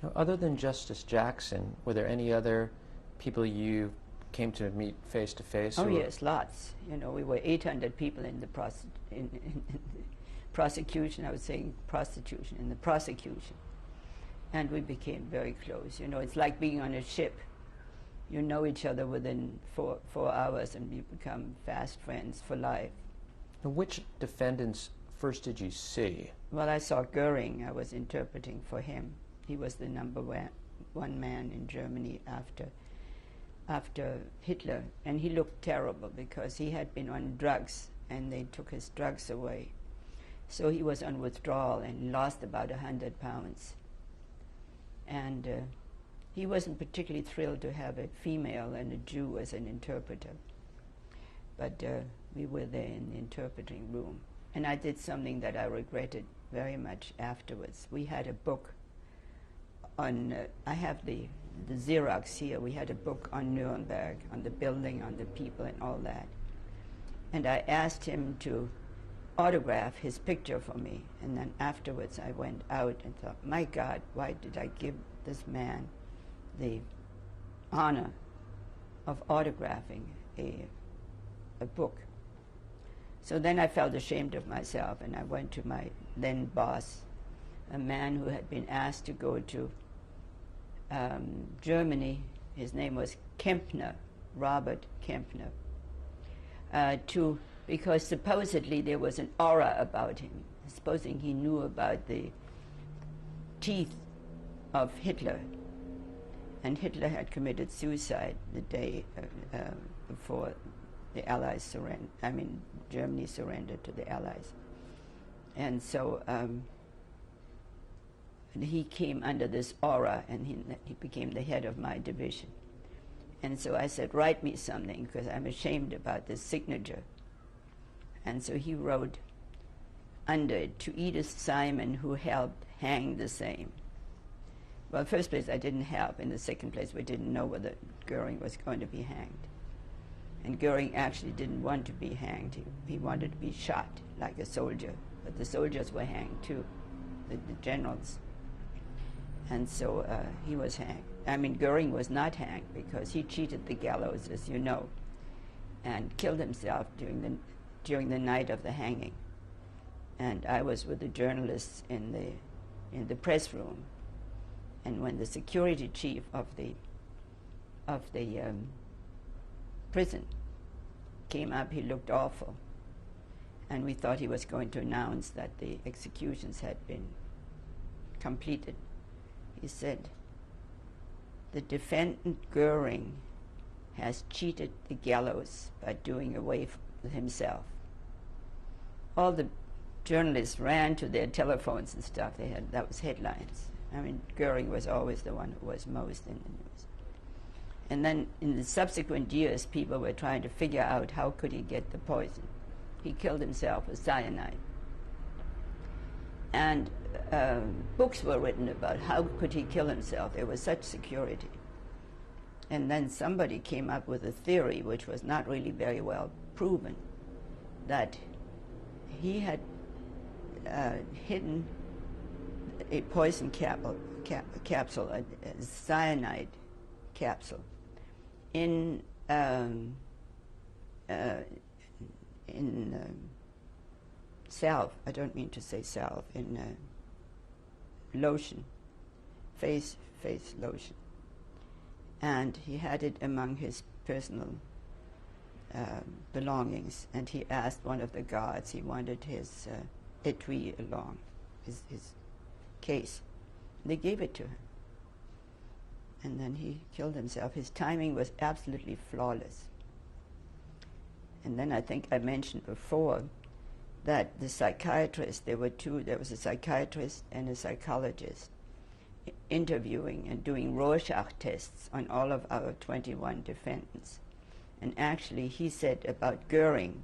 Now, other than Justice Jackson, were there any other people you came to meet face to face? Oh yes, lots. You know, we were 800 people in the in the prosecution. I was saying prostitution, in the prosecution, and we became very close. You know, it's like being on a ship. You know each other within four hours, and you become fast friends for life. Now, which defendants first did you see? Well, I saw Goering. I was interpreting for him. He was the number one man in Germany after Hitler, and he looked terrible because he had been on drugs, and they took his drugs away. So he was on withdrawal and lost about 100 pounds. And he wasn't particularly thrilled to have a female and a Jew as an interpreter. But we were there in the interpreting room. And I did something that I regretted very much afterwards. We had a book on, I have the Xerox here. We had a book on Nuremberg, on the building, on the people and all that. And I asked him to autograph his picture for me. And then afterwards I went out and thought, my God, why did I give this man the honor of autographing a book? So then I felt ashamed of myself, and I went to my then boss, a man who had been asked to go to Germany. His name was Kempner, Robert Kempner, because supposedly there was an aura about him, supposing he knew about the teeth of Hitler. And Hitler had committed suicide the day before the Allies surrendered, Germany surrendered to the Allies. And so he came under this aura, and he became the head of my division. And so I said, write me something, because I'm ashamed about this signature. And so he wrote under it, to Edith Simon, who helped hang the same. Well, first place, I didn't help. In the second place, we didn't know whether Goering was going to be hanged. And Goering actually didn't want to be hanged. He wanted to be shot like a soldier. But the soldiers were hanged too, the generals. And so he was hanged. Goering was not hanged because he cheated the gallows, as you know, and killed himself during the night of the hanging. And I was with the journalists in the press room. And when the security chief of the prison came up, he looked awful. And we thought he was going to announce that the executions had been completed. He said, the defendant Goering has cheated the gallows by doing away with himself. All the journalists ran to their telephones and stuff. That was headlines. Goering was always the one who was most in the news. And then in the subsequent years, people were trying to figure out how could he get the poison. He killed himself with cyanide. And books were written about how could he kill himself. There was such security. And then somebody came up with a theory, which was not really very well proven, that he had hidden a poison capsule, a cyanide capsule, in salve. I don't mean to say salve. In lotion, face lotion, and he had it among his personal belongings. And he asked one of the guards. He wanted his etui along, his case. They gave it to him. And then he killed himself. His timing was absolutely flawless. And then I think I mentioned before that the psychiatrist, there was a psychiatrist and a psychologist interviewing and doing Rorschach tests on all of our 21 defendants. And actually he said about Goering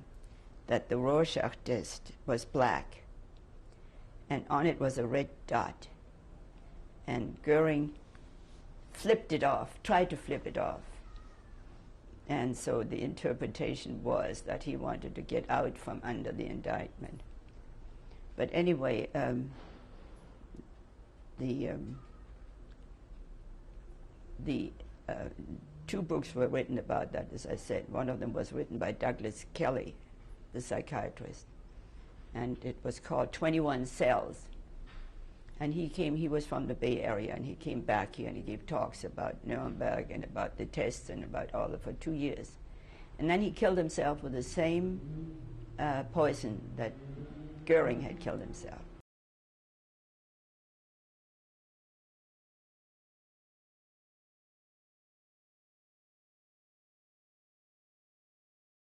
that the Rorschach test was black, and on it was a red dot. And Goering flipped it off, tried to flip it off. And so the interpretation was that he wanted to get out from under the indictment. But anyway, the two books were written about that, as I said. One of them was written by Douglas Kelly, the psychiatrist, and it was called 21 Cells. And he was from the Bay Area, and he came back here and he gave talks about Nuremberg and about the tests and about all of for 2 years. And then he killed himself with the same poison that Goering had killed himself.